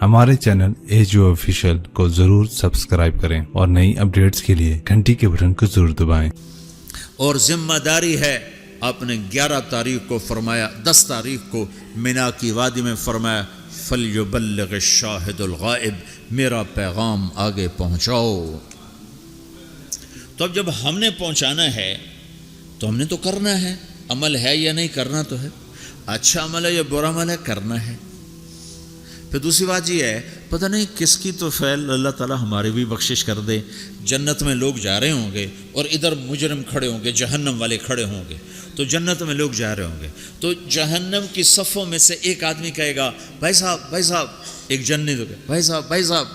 ہمارے channel AGO official کو ضرور سبسکرائب کریں اور نئی اپڈیٹس کے لیے گھنٹی کے بٹن کو ضرور دبائیں۔ اور ذمہ داری ہے، آپ نے 11 تاریخ کو فرمایا، 10 تاریخ کو مینا کی وادی میں فرمایا فَلْيُبَلِّغِ الشَّاهِدُ الْغَائِبُ، میرا پیغام آگے پہنچاؤ۔ تو اب جب ہم نے پہنچانا ہے تو ہم نے تو کرنا ہے، عمل ہے یا نہیں کرنا تو ہے، اچھا عمل ہے یا برا عمل ہے، کرنا ہے۔ پھر دوسری بات یہ ہے، پتہ نہیں کس کی تو فعل اللہ تعالیٰ ہماری بھی بخشش کر دے، جنت میں لوگ جا رہے ہوں گے اور ادھر مجرم کھڑے ہوں گے، جہنم والے کھڑے ہوں گے، تو جنت میں لوگ جا رہے ہوں گے، تو جہنم کی صفوں میں سے ایک آدمی کہے گا بھائی صاحب، ایک جنتی تو کہے بھائی صاحب،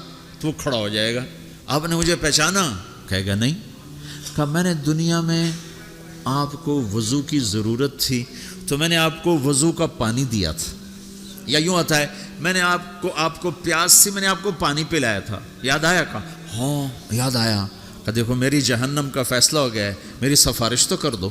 تو کھڑا ہو جائے گا، آپ نے مجھے پہچانا؟ کہے گا نہیں۔ کہا میں نے دنیا میں آپ کو وضو کی ضرورت تھی تو میں نے آپ کو وضو کا پانی دیا تھا، یا یوں آتا ہے میں نے آپ کو پیاس سے میں نے آپ کو پانی پلایا تھا، یاد آیا؟ کہا ہاں یاد آیا۔ کہا دیکھو میری جہنم کا فیصلہ ہو گیا ہے، میری سفارش تو کر دو۔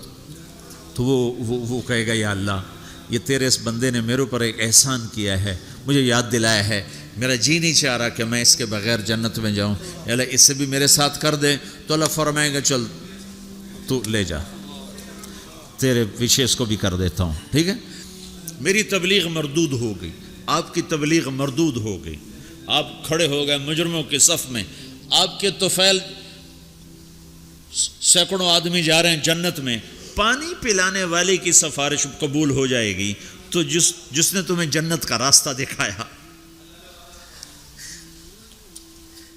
تو وہ کہے گا یا اللہ، یہ تیرے اس بندے نے میرے اوپر ایک احسان کیا ہے، مجھے یاد دلایا ہے، میرا جی نہیں چاہ رہا کہ میں اس کے بغیر جنت میں جاؤں، یا اللہ اس سے بھی میرے ساتھ کر دے۔ تو اللہ فرمائے گا چل تو لے جا، تیرے پیچھے اس کو بھی کر دیتا ہوں، ٹھیک ہے۔ میری تبلیغ مردود ہو گئی، آپ کی تبلیغ مردود ہو گئی، آپ کھڑے ہو گئے مجرموں کے صف میں، آپ کے طفیل سینکڑوں آدمی جا رہے ہیں جنت میں، پانی پلانے والے کی سفارش قبول ہو جائے گی، تو جس نے تمہیں جنت کا راستہ دکھایا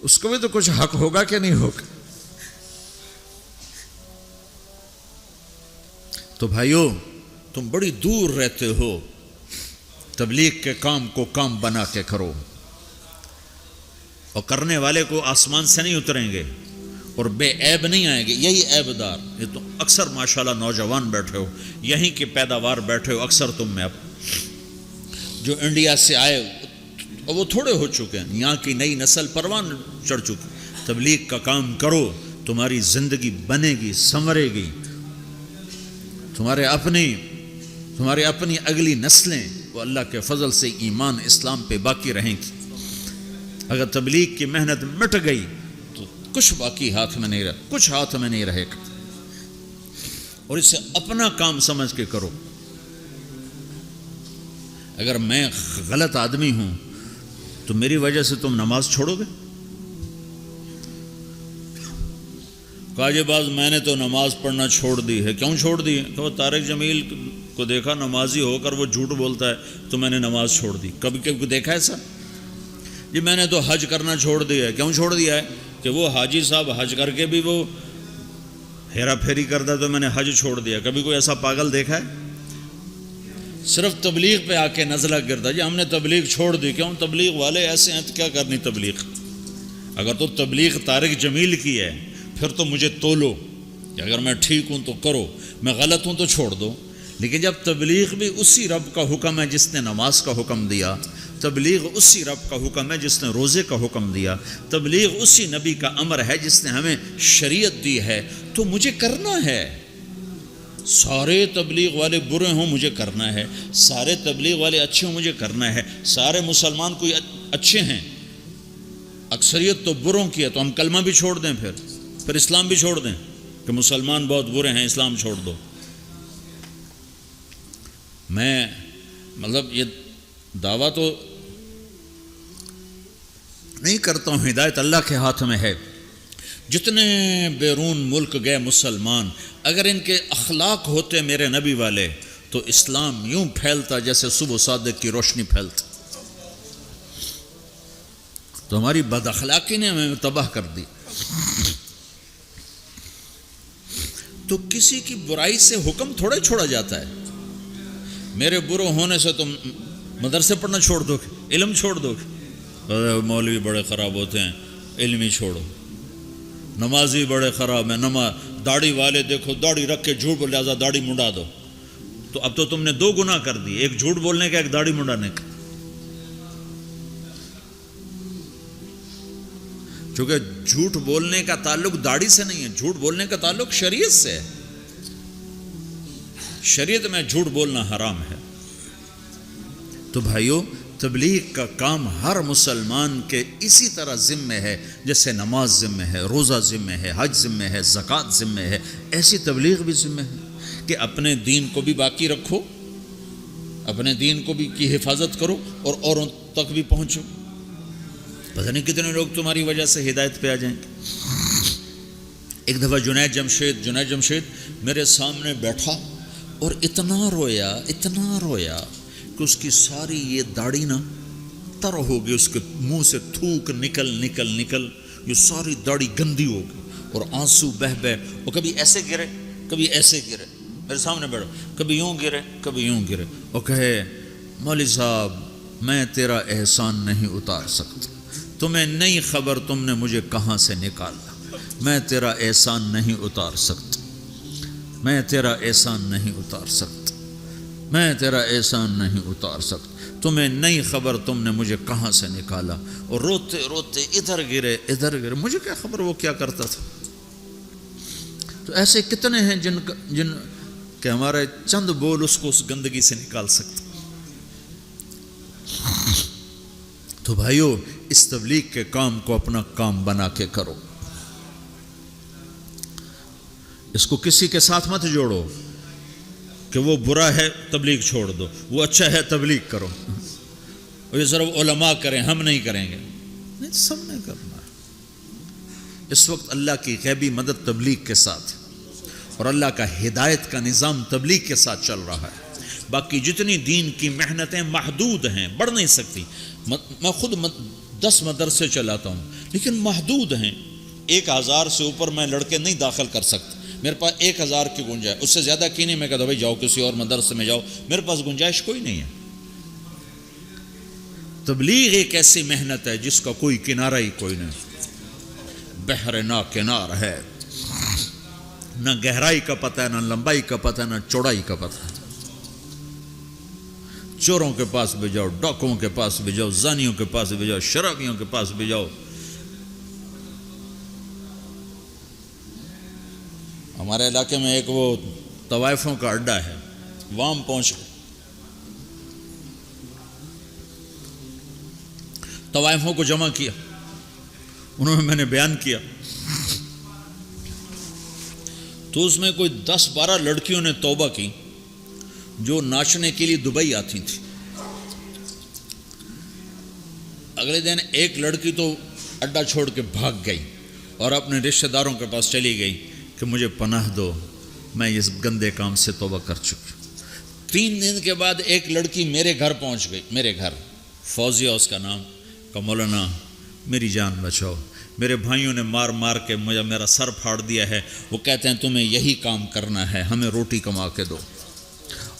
اس کو بھی تو کچھ حق ہوگا کہ نہیں ہوگا؟ تو بھائیو، تم بڑی دور رہتے ہو، تبلیغ کے کام کو کام بنا کے کرو، اور کرنے والے کو آسمان سے نہیں اتریں گے اور بے عیب نہیں آئیں گے، یہی عیب دار۔ یہ تو اکثر ماشاءاللہ نوجوان بیٹھے ہو، یہیں کی پیداوار بیٹھے ہو، اکثر تم میں اب جو انڈیا سے آئے اور وہ تھوڑے ہو چکے ہیں، یہاں کی نئی نسل پروان چڑھ چکی۔ تبلیغ کا کام کرو، تمہاری زندگی بنے گی، سنورے گی، تمہارے اپنی اگلی نسلیں وہ اللہ کے فضل سے ایمان اسلام پہ باقی رہیں گی۔ اگر تبلیغ کی محنت مٹ گئی تو کچھ باقی ہاتھ میں نہیں رہے، کچھ ہاتھ میں نہیں رہے گا، اور اسے اپنا کام سمجھ کے کرو۔ اگر میں غلط آدمی ہوں تو میری وجہ سے تم نماز چھوڑو گے؟ کہا جی باز میں نے تو نماز پڑھنا چھوڑ دی ہے۔ کیوں چھوڑ دی ہے؟ کہ طارق جمیل کو دیکھا نمازی ہو کر وہ جھوٹ بولتا ہے تو میں نے نماز چھوڑ دی۔ کبھی کبھی دیکھا ہے ایسا؟ جی میں نے تو حج کرنا چھوڑ دیا ہے۔ کیوں چھوڑ دیا ہے؟ کہ وہ حاجی صاحب حج کر کے بھی وہ ہیرا پھیری کرتا ہے تو میں نے حج چھوڑ دیا۔ کبھی کوئی ایسا پاگل دیکھا ہے؟ صرف تبلیغ پہ آ کے نزلہ گرتا جی ہم نے تبلیغ چھوڑ دی۔ کیوں؟ تبلیغ والے ایسے ہیں تو کیا کرنی تبلیغ؟ اگر تو تبلیغ طارق جمیل کی ہے پھر تو مجھے تولو کہ اگر میں ٹھیک ہوں تو کرو، میں غلط ہوں تو چھوڑ دو۔ لیکن جب تبلیغ بھی اسی رب کا حکم ہے جس نے نماز کا حکم دیا، تبلیغ اسی رب کا حکم ہے جس نے روزے کا حکم دیا، تبلیغ اسی نبی کا امر ہے جس نے ہمیں شریعت دی ہے، تو مجھے کرنا ہے۔ سارے تبلیغ والے برے ہوں مجھے کرنا ہے، سارے تبلیغ والے اچھے ہوں مجھے کرنا ہے، سارے مسلمان کوئی اچھے ہیں، اکثریت تو بروں کی ہے، تو ہم کلمہ بھی چھوڑ دیں، پھر اسلام بھی چھوڑ دیں کہ مسلمان بہت برے ہیں اسلام چھوڑ دو۔ میں یہ دعویٰ تو نہیں کرتا ہوں، ہدایت اللہ کے ہاتھ میں ہے۔ جتنے بیرون ملک گئے مسلمان، اگر ان کے اخلاق ہوتے میرے نبی والے تو اسلام یوں پھیلتا جیسے صبح صادق کی روشنی پھیلتا۔ تو ہماری بد اخلاقی نے ہمیں تباہ کر دی۔ تو کسی کی برائی سے حکم تھوڑا چھوڑا جاتا ہے۔ میرے برے ہونے سے تم مدرسے پڑھنا چھوڑ دو گے، علم چھوڑ دو گے؟ مولوی بڑے خراب ہوتے ہیں، علم ہی چھوڑو۔ نمازی بڑے خراب ہیں، داڑھی والے دیکھو داڑھی رکھ کے جھوٹ بول، لہٰذا داڑھی منڈا دو۔ تو اب تو تم نے 2 گناہ کر دی، ایک جھوٹ بولنے کا، ایک داڑھی منڈانے کا۔ چونکہ جھوٹ بولنے کا تعلق داڑھی سے نہیں ہے، جھوٹ بولنے کا تعلق شریعت سے ہے۔ شریعت میں جھوٹ بولنا حرام ہے۔ تو بھائیو، تبلیغ کا کام ہر مسلمان کے اسی طرح ذمہ ہے جیسے نماز ذمہ ہے، روزہ ذمہ ہے، حج ذمہ ہے، زکوٰۃ ذمہ ہے، ایسی تبلیغ بھی ذمہ ہے کہ اپنے دین کو بھی باقی رکھو، اپنے دین کو بھی کی حفاظت کرو اور اوروں تک بھی پہنچو۔ پتہ نہیں کتنے لوگ تمہاری وجہ سے ہدایت پہ آ جائیں گے۔ ایک دفعہ جنید جمشید میرے سامنے بیٹھا اور اتنا رویا کہ اس کی ساری یہ داڑھی نا تر ہو گئی، اس کے منہ سے تھوک نکل یہ ساری داڑھی گندی ہو گئی اور آنسو بہہ اور کبھی ایسے گرے کبھی ایسے گرے، میرے سامنے بیٹھا، کبھی یوں گرے اور کہے مولوی صاحب میں تیرا احسان نہیں اتار سکتا، تمہیں نہیں خبر تم نے مجھے کہاں سے نکالا، میں تیرا احسان نہیں اتار سکتا، میں تیرا احسان نہیں اتار سکتا، تمہیں نہیں خبر تم نے مجھے کہاں سے نکالا، اور روتے ادھر گرے، مجھے کیا خبر وہ کیا کرتا تھا۔ تو ایسے کتنے ہیں جن کہ ہمارے چند بول اس کو اس گندگی سے نکال سکتے۔ تو بھائیو اس تبلیغ کے کام کو اپنا کام بنا کے کرو، اس کو کسی کے ساتھ مت جوڑو کہ وہ برا ہے تبلیغ چھوڑ دو، وہ اچھا ہے تبلیغ کرو، اور یہ صرف علماء کریں ہم نہیں کریں گے، نہیں سب نے کرنا ہے۔ اس وقت اللہ کی غیبی مدد تبلیغ کے ساتھ اور اللہ کا ہدایت کا نظام تبلیغ کے ساتھ چل رہا ہے۔ باقی جتنی دین کی محنتیں محدود ہیں، بڑھ نہیں سکتی۔ میں خود 10 مدرسے چلاتا ہوں لیکن محدود ہیں، 1000 سے اوپر میں لڑکے نہیں داخل کر سکتا، میرے پاس 1000 کی گنجائش، اس سے زیادہ کی نہیں۔ میں کہتا بھائی جاؤ کسی اور مدرسے میں جاؤ، میرے پاس گنجائش کوئی نہیں ہے۔ تبلیغ ایک ایسی محنت ہے جس کا کوئی کنارہ ہی کوئی نہیں، بحر نا کنار ہے، نہ گہرائی کا پتہ ہے، نہ لمبائی کا پتہ ہے، نہ چوڑائی کا پتہ ہے۔ چوروں کے پاس بھی جاؤ، ڈاکوؤں کے پاس بھی جاؤ، زانیوں کے پاس بھی جاؤ، شرابیوں کے پاس بھی جاؤ۔ ہمارے علاقے میں ایک وہ طوائفوں کا اڈا ہے، وہاں پہنچ گئے، طوائفوں کو جمع کیا، انہوں نے میں نے بیان کیا، تو اس میں کوئی 10-12 لڑکیوں نے توبہ کی جو ناچنے کے لیے دبئی آتی تھی۔ اگلے دن ایک لڑکی تو اڈا چھوڑ کے بھاگ گئی اور اپنے رشتہ داروں کے پاس چلی گئی کہ مجھے پناہ دو، میں اس گندے کام سے توبہ کر چکی۔ 3 دن کے بعد ایک لڑکی میرے گھر پہنچ گئی، میرے گھر، فوزیہ اس کا نام، کہ مولانا میری جان بچاؤ، میرے بھائیوں نے مار کے مجھے میرا سر پھاڑ دیا ہے، وہ کہتے ہیں تمہیں یہی کام کرنا ہے، ہمیں روٹی کما کے دو،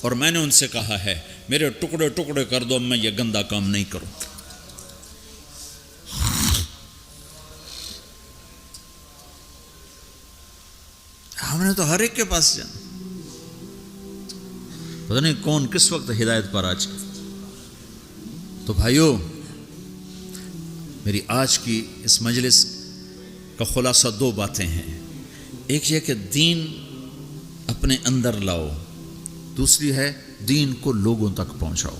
اور میں نے ان سے کہا ہے میرے ٹکڑے کر دو، میں یہ گندا کام نہیں کروں۔ ہم نے تو ہر ایک کے پاس جانا، پتہ نہیں کون کس وقت ہدایت پر آج۔ تو بھائیو میری آج کی اس مجلس کا خلاصہ 2 باتیں ہیں، ایک یہ کہ دین اپنے اندر لاؤ، دوسری ہے دین کو لوگوں تک پہنچاؤ،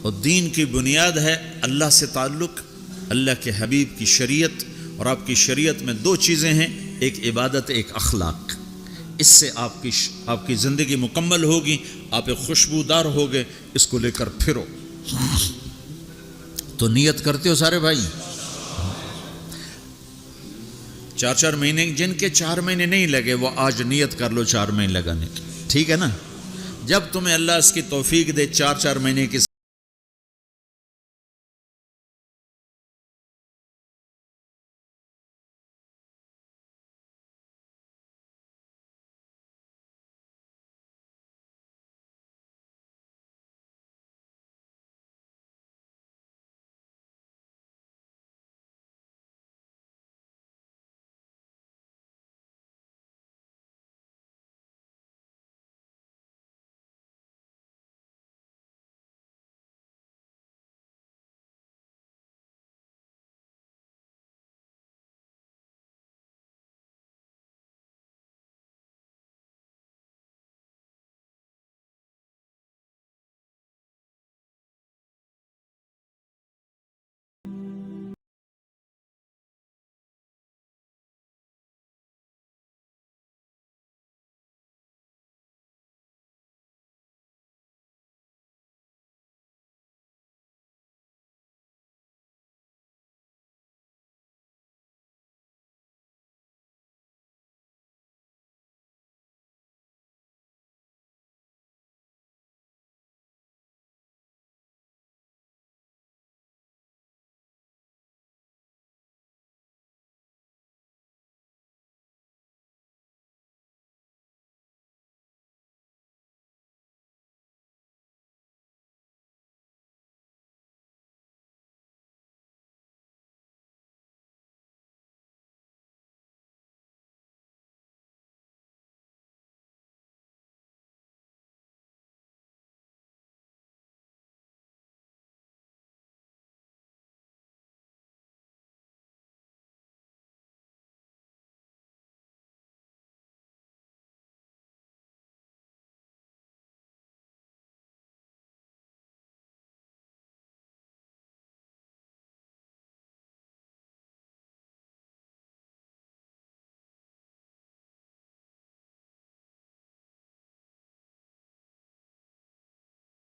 اور دین کی بنیاد ہے اللہ سے تعلق، اللہ کے حبیب کی شریعت، اور آپ کی شریعت میں 2 چیزیں ہیں، ایک عبادت، ایک اخلاق۔ اس سے آپ کی زندگی مکمل ہوگی، آپ ایک خوشبودار ہوگے، اس کو لے کر پھرو۔ تو نیت کرتے ہو سارے بھائی؟ 4 مہینے، جن کے 4 مہینے نہیں لگے وہ آج نیت کر لو 4 مہینے لگانے کی، ٹھیک ہے نا؟ جب تمہیں اللہ اس کی توفیق دے 4 مہینے کی